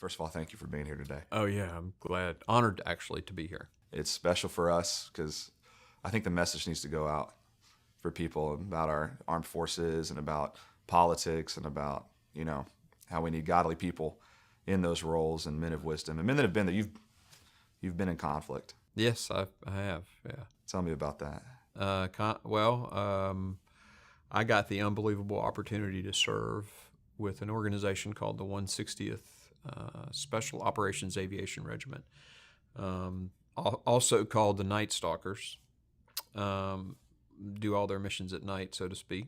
First of all, thank you for being here today. Oh, yeah, I'm glad. Honored, actually, to be here. It's special for us because I think the message needs to go out for people about our armed forces and about politics and about, how we need godly people in those roles and men of wisdom and men that have been there. You've been in conflict. Yes, I have, yeah. Tell me about that. I got the unbelievable opportunity to serve with an organization called the 160th Special Operations Aviation Regiment, also called the Night Stalkers. Do all their missions at night, so to speak.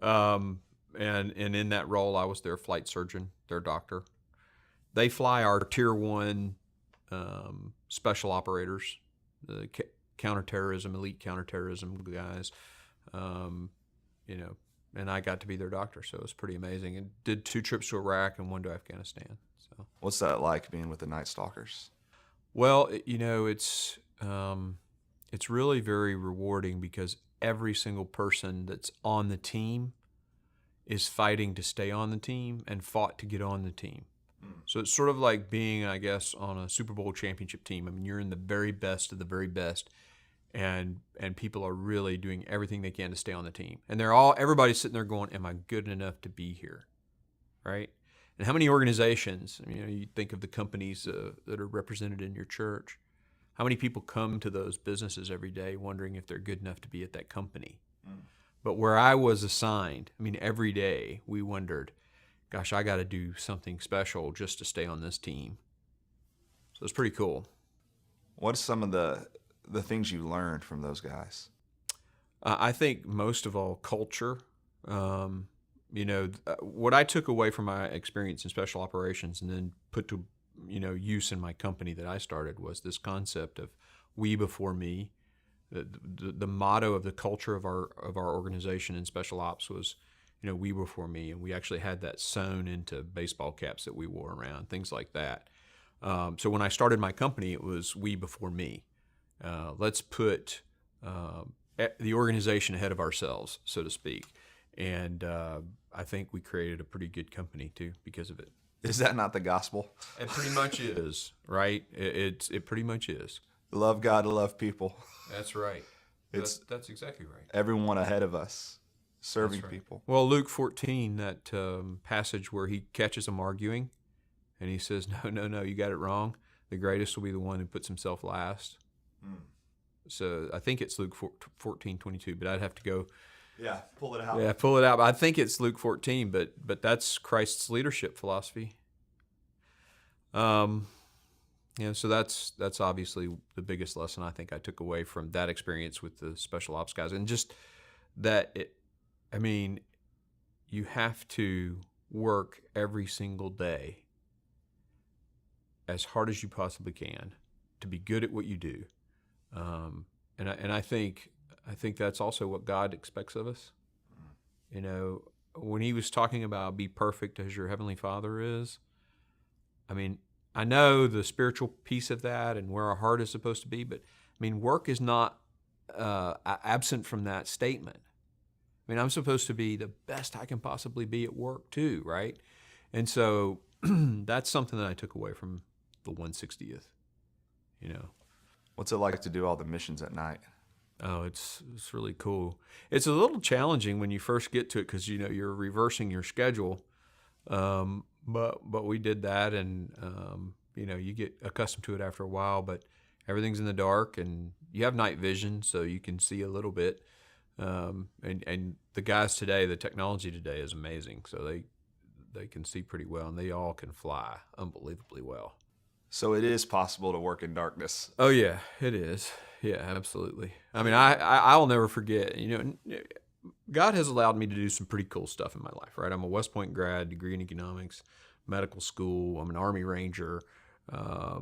And in that role, I was their flight surgeon, their doctor. They fly our Tier 1 special operators, the counterterrorism, elite counterterrorism guys, and I got to be their doctor, so it was pretty amazing. And did 2 trips to Iraq and 1 to Afghanistan. So, what's that like being with the Night Stalkers? Well, it's really very rewarding because every single person that's on the team is fighting to stay on the team and fought to get on the team. So it's sort of like being, I guess, on a Super Bowl championship team. I mean, you're in the very best of the very best, and people are really doing everything they can to stay on the team. And everybody's sitting there going, am I good enough to be here, right? And how many organizations, you think of the companies that are represented in your church, how many people come to those businesses every day wondering if they're good enough to be at that company? But where I was assigned, every day we wondered, gosh, I got to do something special just to stay on this team. So it's pretty cool. What's some of the things you learned from those guys? I think most of all, culture. What I took away from my experience in special operations and then put to use in my company that I started was this concept of we before me. The motto of the culture of our organization in special ops was, we before me, and we actually had that sewn into baseball caps that we wore around, things like that. So when I started my company, it was we before me. Let's put the organization ahead of ourselves, so to speak. And I think we created a pretty good company too because of it. Is that not the gospel? It pretty much is, right? It pretty much is. Love God, love people. That's right. That's exactly right. Everyone ahead of us, serving people. Well, Luke 14, that passage where he catches them arguing, and he says, no, you got it wrong. The greatest will be the one who puts himself last. So I think it's Luke 14:22, but I'd have to go. Yeah, pull it out. Yeah, pull it out. I think it's Luke 14, but that's Christ's leadership philosophy. So that's obviously the biggest lesson I think I took away from that experience with the special ops guys, and just that you have to work every single day as hard as you possibly can to be good at what you do, and I think that's also what God expects of us. When he was talking about be perfect as your heavenly Father is, I know the spiritual piece of that and where our heart is supposed to be, but work is not absent from that statement. I'm supposed to be the best I can possibly be at work too, right? And so that's something that I took away from the 160th. What's it like to do all the missions at night? Oh, it's really cool. It's a little challenging when you first get to it because you're reversing your schedule. But we did that, and you get accustomed to it after a while. But everything's in the dark, and you have night vision, so you can see a little bit. And the guys today, the technology today is amazing, so they can see pretty well, and they all can fly unbelievably well. So it is possible to work in darkness. Oh yeah, it is. Yeah, absolutely. I'll never forget. God has allowed me to do some pretty cool stuff in my life, right? I'm a West Point grad, degree in economics, medical school. I'm an Army Ranger, top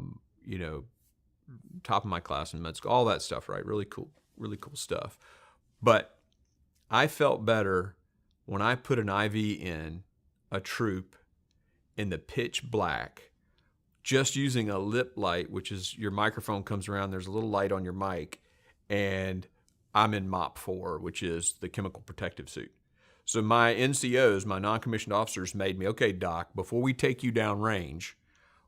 of my class in med school, all that stuff, right? Really cool stuff. But I felt better when I put an IV in a troop in the pitch black, just using a lip light, which is your microphone comes around, there's a little light on your mic, and I'm in MOP 4, which is the chemical protective suit. So my NCOs, my non-commissioned officers, made me, okay, Doc, before we take you down range,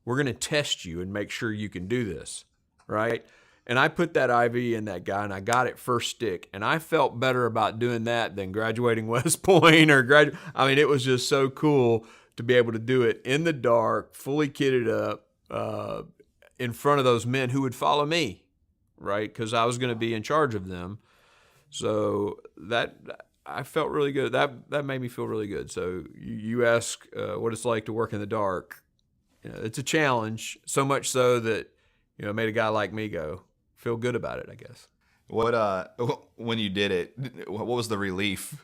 We're going to test you and make sure you can do this, right? And I put that IV in that guy, and I got it first stick. And I felt better about doing that than graduating West Point I mean, it was just so cool to be able to do it in the dark, fully kitted up, in front of those men who would follow me, right? Because I was going to be in charge of them. So that I felt really good. That made me feel really good. So you ask what it's like to work in the dark. It's a challenge, so much so that it made a guy like me feel good about it, I guess. What when you did it, what was the relief?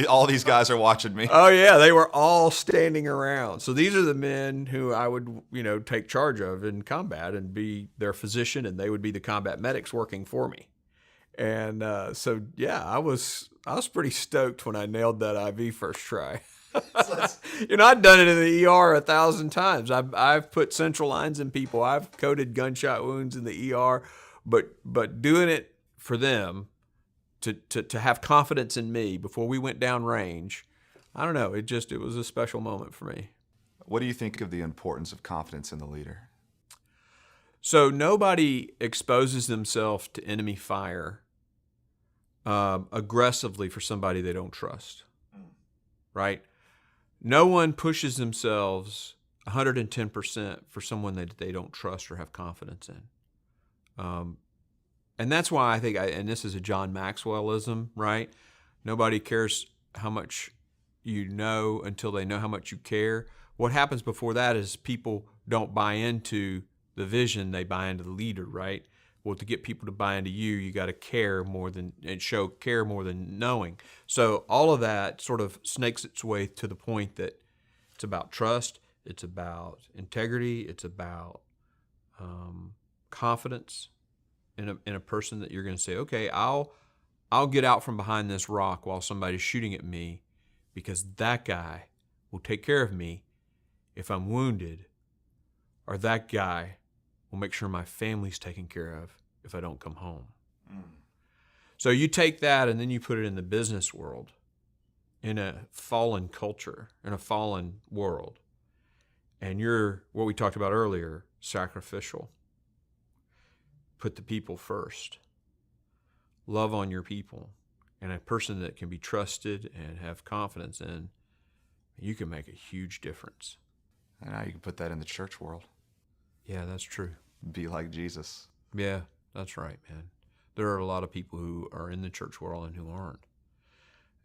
All these guys are watching me. Oh yeah, they were all standing around. So these are the men who I would, take charge of in combat and be their physician, and they would be the combat medics working for me. And so yeah, I was pretty stoked when I nailed that IV first try. I'd done it in the ER 1,000 times. I've put central lines in people. I've coded gunshot wounds in the ER, but doing it for them to have confidence in me before we went down range, I don't know. It was a special moment for me. What do you think of the importance of confidence in the leader? So nobody exposes themselves to enemy fire aggressively for somebody they don't trust, right? No one pushes themselves 110% for someone that they don't trust or have confidence in. And that's why I think, and this is a John Maxwellism, right? Nobody cares how much you know until they know how much you care. What happens before that is people don't buy into the vision, they buy into the leader, right? Well, to get people to buy into you got to care more than, and show care more than knowing. So all of that sort of snakes its way to the point that it's about trust, it's about integrity, it's about confidence in a person that you're going to say, okay, I'll get out from behind this rock while somebody's shooting at me, because that guy will take care of me if I'm wounded, or that guy will make sure my family's taken care of if I don't come home. So you take that and then you put it in the business world, in a fallen culture, in a fallen world, and you're, what we talked about earlier, sacrificial. Put the people first. Love on your people. And a person that can be trusted and have confidence in, you can make a huge difference. And now you can put that in the church world. Yeah, that's true. Be like Jesus. Yeah, that's right, man. There are a lot of people who are in the church world and who aren't.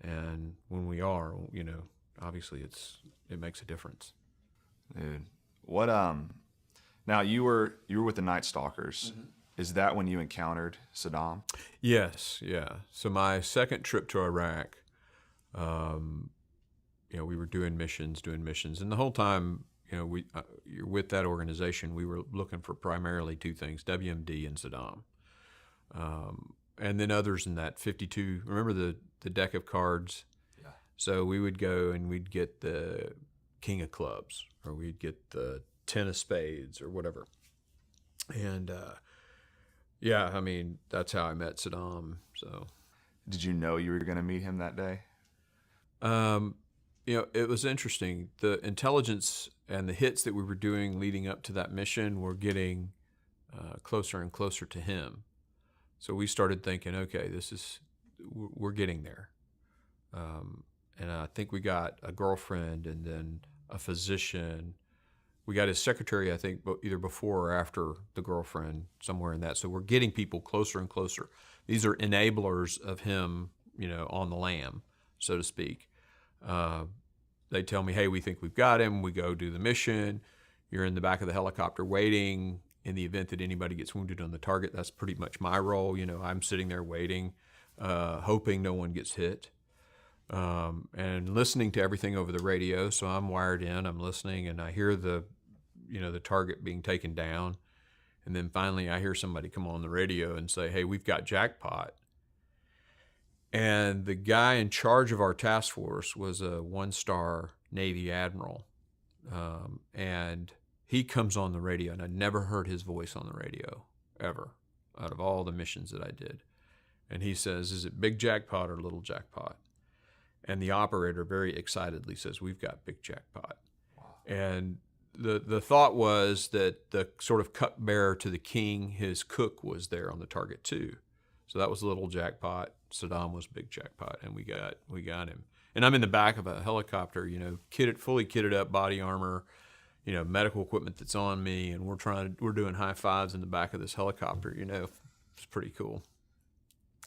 And when we are, obviously it makes a difference. Dude, what now you were with the Night Stalkers. Mm-hmm. Is that when you encountered Saddam? Yes, yeah. So my second trip to Iraq, we were doing missions, and the whole time, you're with that organization, we were looking for primarily two things: WMD and Saddam, and then others in that 52. Remember the deck of cards? Yeah. So we would go and we'd get the King of Clubs, or we'd get the 10 of Spades, or whatever, and yeah, I mean, that's how I met Saddam. So, did you know you were going to meet him that day? It was interesting. The intelligence and the hits that we were doing leading up to that mission were getting closer and closer to him. So we started thinking, okay, we're getting there. And I think we got a girlfriend and then a physician. We got his secretary, I think, either before or after the girlfriend, somewhere in that. So we're getting people closer and closer. These are enablers of him, on the lam, so to speak. They tell me, hey, we think we've got him. We go do the mission. You're in the back of the helicopter waiting in the event that anybody gets wounded on the target. That's pretty much my role. I'm sitting there waiting, hoping no one gets hit. And listening to everything over the radio. So I'm wired in, I'm listening, and I hear the target being taken down. And then finally I hear somebody come on the radio and say, hey, we've got jackpot. And the guy in charge of our task force was a 1-star Navy admiral. And he comes on the radio, and I never heard his voice on the radio, ever, out of all the missions that I did. And he says, is it big jackpot or little jackpot? And the operator very excitedly says, we've got big jackpot. Wow. And the thought was that the sort of cupbearer to the king, his cook, was there on the target too. So that was a little jackpot. Saddam was big jackpot, and we got him. And I'm in the back of a helicopter, fully kitted up, body armor, medical equipment that's on me, and we're doing high fives in the back of this helicopter. It's pretty cool.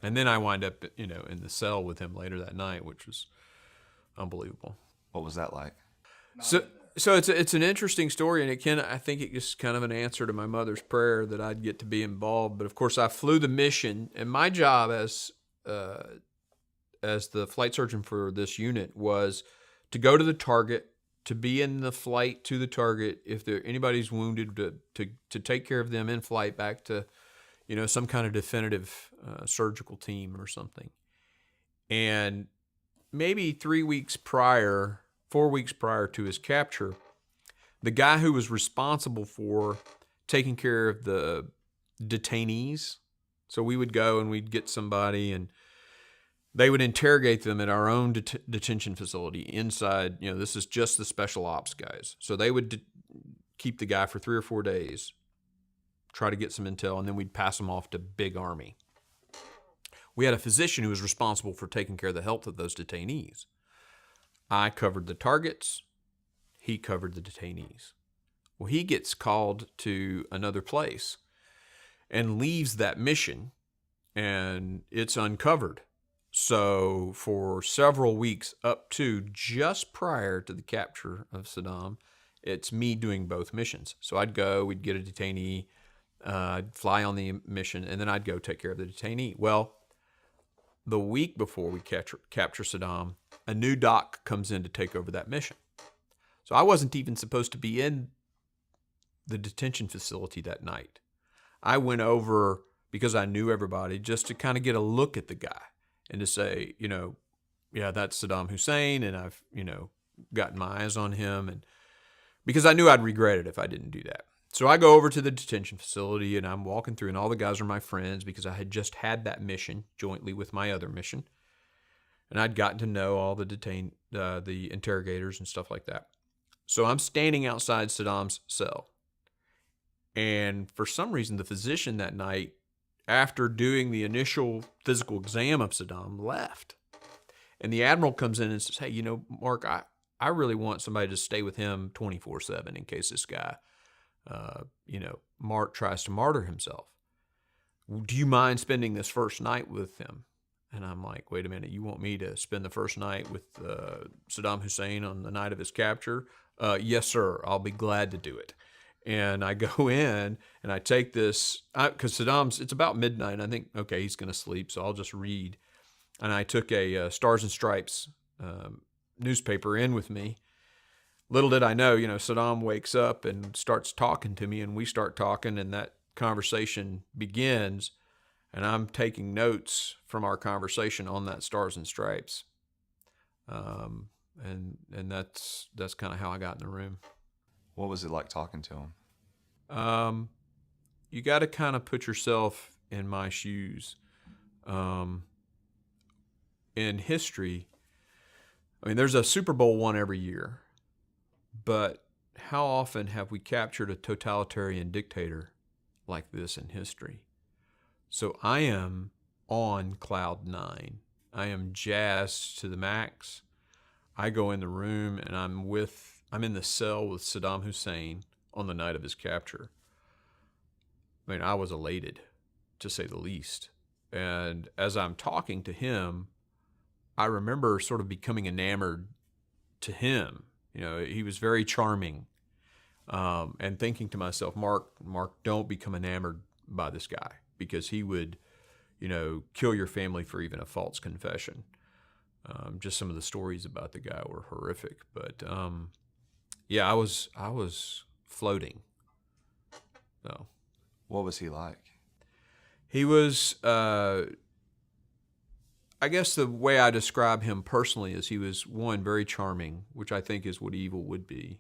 And then I wind up, in the cell with him later that night, which was unbelievable. What was that like? So it's an interesting story, and I think it just kind of an answer to my mother's prayer that I'd get to be involved. But of course, I flew the mission, and my job as the flight surgeon for this unit was to go to the target, to be in the flight to the target. If anybody's wounded, to take care of them in flight back to, some kind of definitive surgical team or something. And maybe 4 weeks prior to his capture, the guy who was responsible for taking care of the detainees, so we would go and we'd get somebody and they would interrogate them at our own detention facility inside. This is just the special ops guys. So they would keep the guy for 3 or 4 days, try to get some intel, and then we'd pass him off to Big Army. We had a physician who was responsible for taking care of the health of those detainees. I covered the targets. He covered the detainees. Well, he gets called to another place and leaves that mission, and it's uncovered. So for several weeks up to just prior to the capture of Saddam, it's me doing both missions. So I'd go, we'd get a detainee, I'd fly on the mission, and then I'd go take care of the detainee. Well, the week before we capture Saddam, a new doc comes in to take over that mission. So I wasn't even supposed to be in the detention facility that night. I went over because I knew everybody just to kind of get a look at the guy and to say, yeah, that's Saddam Hussein, and I've, gotten my eyes on him, and because I knew I'd regret it if I didn't do that. So I go over to the detention facility, and I'm walking through, and all the guys are my friends because I had just had that mission jointly with my other mission, and I'd gotten to know all the interrogators and stuff like that. So I'm standing outside Saddam's cell, and for some reason, the physician that night, after doing the initial physical exam of Saddam, left. And the admiral comes in and says, hey, Mark, I really want somebody to stay with him 24/7 in case this guy, Mark tries to martyr himself. Do you mind spending this first night with him? And I'm like, wait a minute, you want me to spend the first night with Saddam Hussein on the night of his capture? Yes, sir, I'll be glad to do it. And I go in and I take this, because it's about midnight, and I think, okay, he's going to sleep, so I'll just read. And I took a Stars and Stripes newspaper in with me. Little did I know, Saddam wakes up and starts talking to me, and we start talking, and that conversation begins, and I'm taking notes from our conversation on that Stars and Stripes. And that's kind of how I got in the room. What was it like talking to him? You got to kind of put yourself in my shoes. In history, there's a Super Bowl won every year, but how often have we captured a totalitarian dictator like this in history? So I am on cloud 9. I am jazzed to the max. I go in the room and I'm in the cell with Saddam Hussein on the night of his capture. I was elated, to say the least. And as I'm talking to him, I remember sort of becoming enamored to him. He was very charming. And thinking to myself, Mark, don't become enamored by this guy, because he would, kill your family for even a false confession. Just some of the stories about the guy were horrific. But yeah, I was floating. So, what was he like? He was, I guess the way I describe him personally is he was, one, very charming, which I think is what evil would be.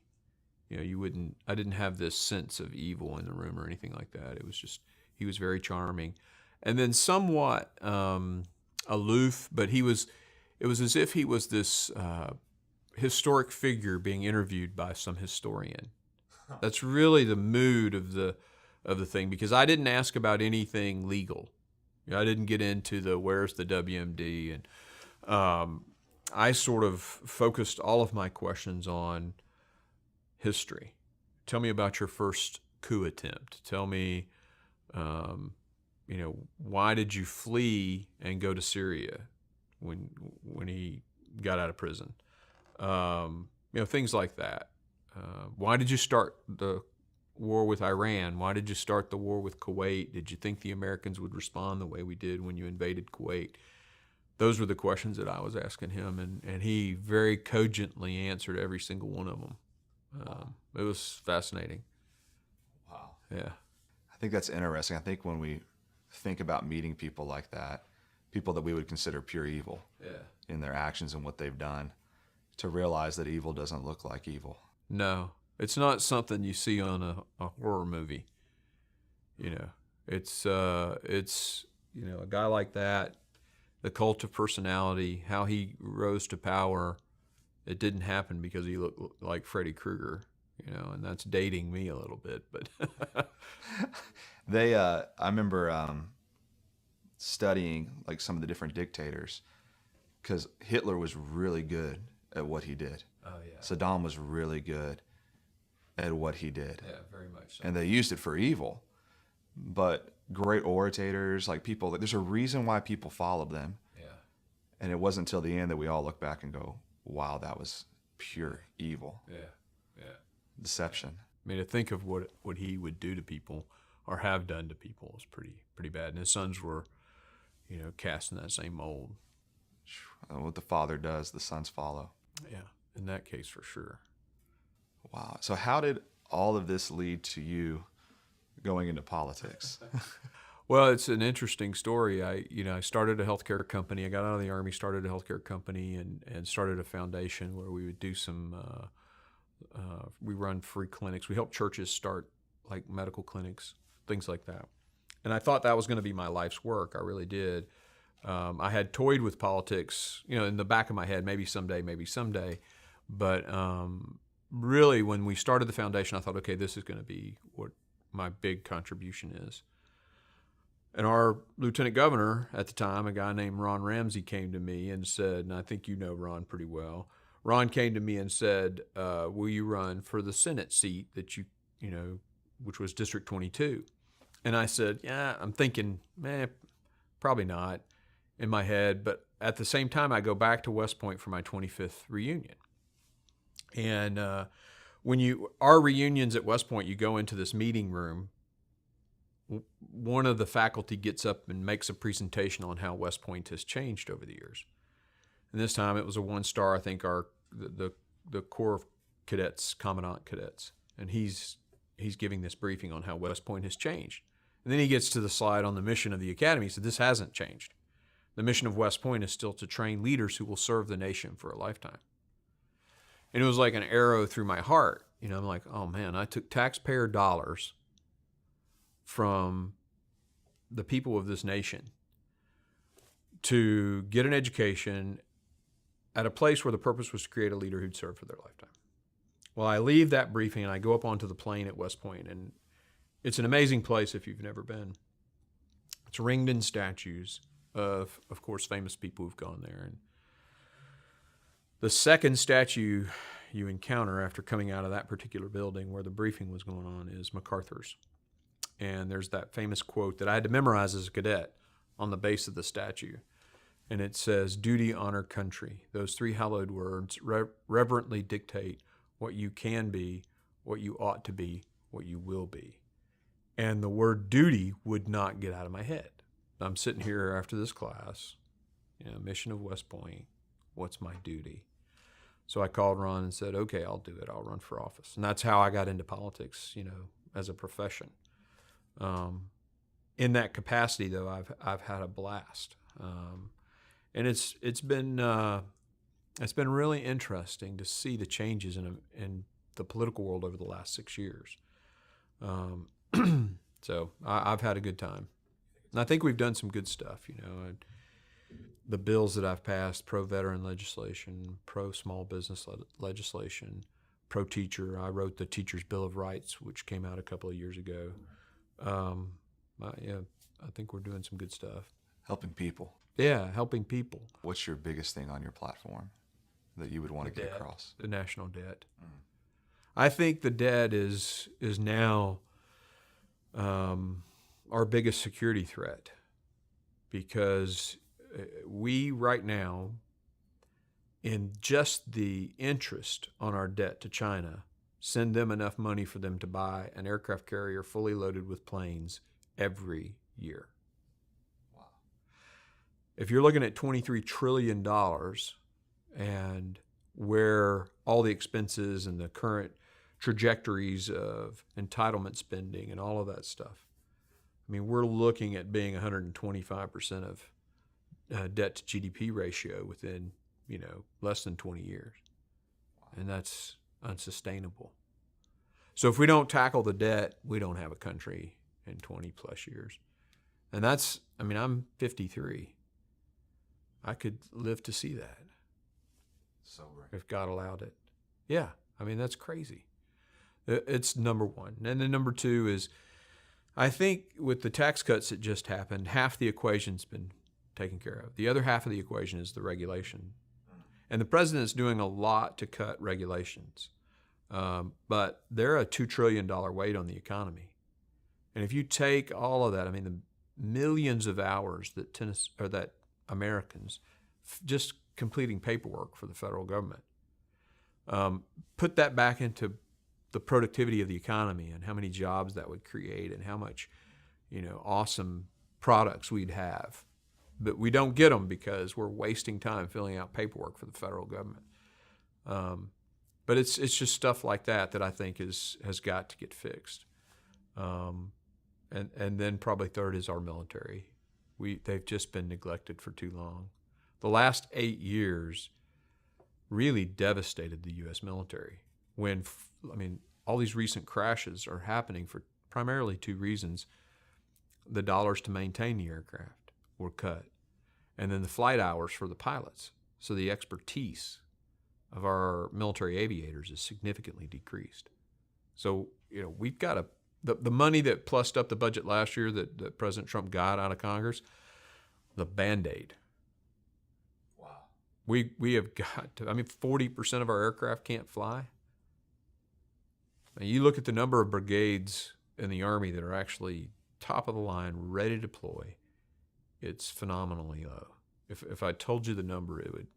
I didn't have this sense of evil in the room or anything like that. It was just, he was very charming. And then somewhat aloof, but it was as if he was this historic figure being interviewed by some historian. That's really the mood of the thing, because I didn't ask about anything legal. I didn't get into the where's the WMD, and I sort of focused all of my questions on history. Tell me about your first coup attempt. Tell me, why did you flee and go to Syria when he got out of prison? Things like that. Why did you start the war with Iran? Why did you start the war with Kuwait? Did you think the Americans would respond the way we did when you invaded Kuwait? Those were the questions that I was asking him, and he very cogently answered every single one of them. It was fascinating. Wow. Yeah. I think that's interesting. I think when we think about meeting people like that, people that we would consider pure evil in their actions and what they've done, to realize that evil doesn't look like evil. No, it's not something you see on a horror movie. It's a guy like that, the cult of personality, how he rose to power. It didn't happen because he looked like Freddy Krueger, and that's dating me a little bit, but I remember studying like some of the different dictators, because Hitler was really good at what he did. Oh yeah. Saddam was really good at what he did. Yeah, very much so. And they used it for evil. But great orators, like people, there's a reason why people followed them. Yeah. And it wasn't until the end that we all look back and go, wow, that was pure evil. Yeah. Yeah. Deception. I mean, to think of what he would do to people or have done to people was pretty bad. And his sons were, cast in that same mold. What the father does, the sons follow. Yeah, in that case for sure. Wow. So how did all of this lead to you going into politics? Well, it's an interesting story. I started a healthcare company. I got out of the Army, started a healthcare company, and started a foundation where we would do some, we run free clinics. We help churches start like medical clinics, things like that. And I thought that was going to be my life's work. I really did. I had toyed with politics, in the back of my head, maybe someday. But really, when we started the foundation, I thought, okay, this is going to be what my big contribution is. And our lieutenant governor at the time, a guy named Ron Ramsey, came to me and said, and I think you know Ron pretty well. Ron came to me and said, will you run for the Senate seat that which was District 22? And I said, yeah, I'm thinking, probably not, in my head. But at the same time, I go back to West Point for my 25th reunion. And our reunions at West Point, you go into this meeting room. One of the faculty gets up and makes a presentation on how West Point has changed over the years. And this time it was a 1-star, I think, the Corps of Cadets, Commandant Cadets. And he's giving this briefing on how West Point has changed. And then he gets to the slide on the mission of the academy. He said, this hasn't changed. The mission of West Point is still to train leaders who will serve the nation for a lifetime. And it was like an arrow through my heart. I'm like, oh man, I took taxpayer dollars from the people of this nation to get an education at a place where the purpose was to create a leader who'd serve for their lifetime. Well, I leave that briefing and I go up onto the plane at West Point, and it's an amazing place if you've never been. It's ringed in statues of course, famous people who've gone there. And the second statue you encounter after coming out of that particular building where the briefing was going on is MacArthur's. And there's that famous quote that I had to memorize as a cadet on the base of the statue. And it says, duty, honor, country. Those three hallowed words reverently dictate what you can be, what you ought to be, what you will be. And the word duty would not get out of my head. I'm sitting here after this class, mission of West Point, what's my duty? So I called Ron and said, okay, I'll do it. I'll run for office. And that's how I got into politics, as a profession. In that capacity, though, I've had a blast. And it's been really interesting to see the changes in the political world over the last 6 years. So I've had a good time, and I think we've done some good stuff. The bills that I've passed: pro-veteran legislation, pro-small business legislation, pro-teacher. I wrote the Teacher's Bill of Rights, which came out a couple of years ago. Yeah, I think we're doing some good stuff. Helping people. Yeah, helping people. What's your biggest thing on your platform that you would want to get across? The national debt. I think the debt is now our biggest security threat, because we right now, in just the interest on our debt to China, send them enough money for them to buy an aircraft carrier fully loaded with planes every year. Wow. If you're looking at $23 trillion and where all the expenses and the current trajectories of entitlement spending and all of that stuff, I mean, we're looking at being 125% of debt to GDP ratio within, less than 20 years. And that's unsustainable. So if we don't tackle the debt, we don't have a country in 20 plus years. And I'm 53. I could live to see that. Sobering. If God allowed it. Yeah, that's crazy. It's number one. And then number two is, I think with the tax cuts that just happened, half the equation's been taken care of. The other half of the equation is the regulation. And the president's doing a lot to cut regulations. But they're a $2 trillion weight on the economy. And if you take all of that, the millions of hours that Americans just completing paperwork for the federal government, put that back into the productivity of the economy and how many jobs that would create and how much, awesome products we'd have. But we don't get them because we're wasting time filling out paperwork for the federal government. But it's just stuff like that I think has got to get fixed. And then probably third is our military. They've just been neglected for too long. The last 8 years really devastated the U.S. military. All these recent crashes are happening for primarily two reasons. The dollars to maintain the aircraft were cut, and then the flight hours for the pilots. So the expertise of our military aviators is significantly decreased. So, we've got the money that plussed up the budget last year that President Trump got out of Congress, the Band-Aid. Wow. We have got to, 40% of our aircraft can't fly. Now, you look at the number of brigades in the Army that are actually top of the line, ready to deploy, it's phenomenally low. If I told you the number, it would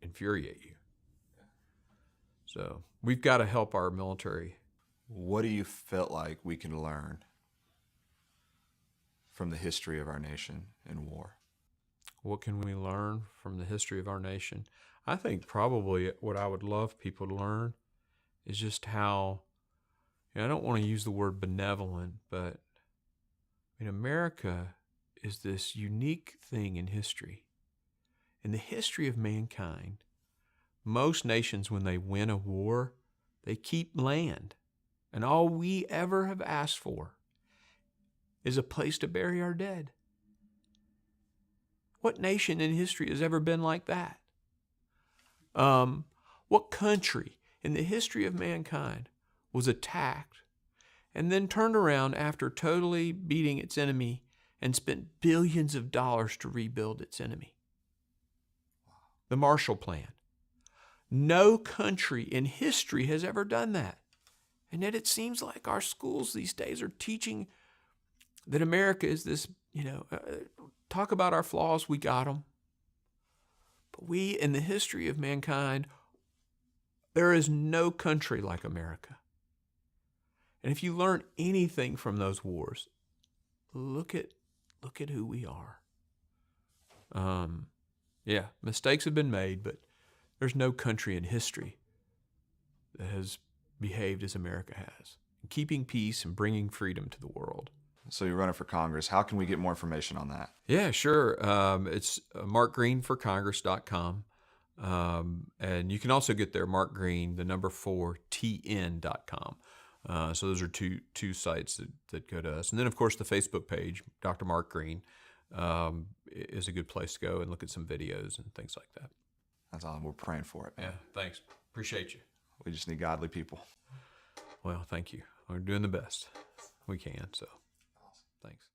infuriate you. So we've got to help our military. What do you feel like we can learn from the history of our nation in war? What can we learn from the history of our nation? I think probably what I would love people to learn is just how, I don't want to use the word benevolent, but America is this unique thing in history. In the history of mankind, most nations, when they win a war, they keep land. And all we ever have asked for is a place to bury our dead. What nation in history has ever been like that? What country in the history of mankind was attacked and then turned around after totally beating its enemy and spent billions of dollars to rebuild its enemy? The Marshall Plan. No country in history has ever done that. And yet it seems like our schools these days are teaching that America is this, talk about our flaws, we got them. But we, in the history of mankind, there is no country like America. And if you learn anything from those wars, look at who we are. Mistakes have been made, but there's no country in history that has behaved as America has, keeping peace and bringing freedom to the world. So you're running for Congress. How can we get more information on that? Yeah, sure. It's markgreenforcongress.com. And you can also get there, Mark Green, the number 4tn.com. So those are two sites that go to us. And then, of course, the Facebook page, Dr. Mark Green, is a good place to go and look at some videos and things like that. That's all. We're praying for it, man. Yeah, thanks. Appreciate you. We just need godly people. Well, thank you. We're doing the best we can. So, thanks.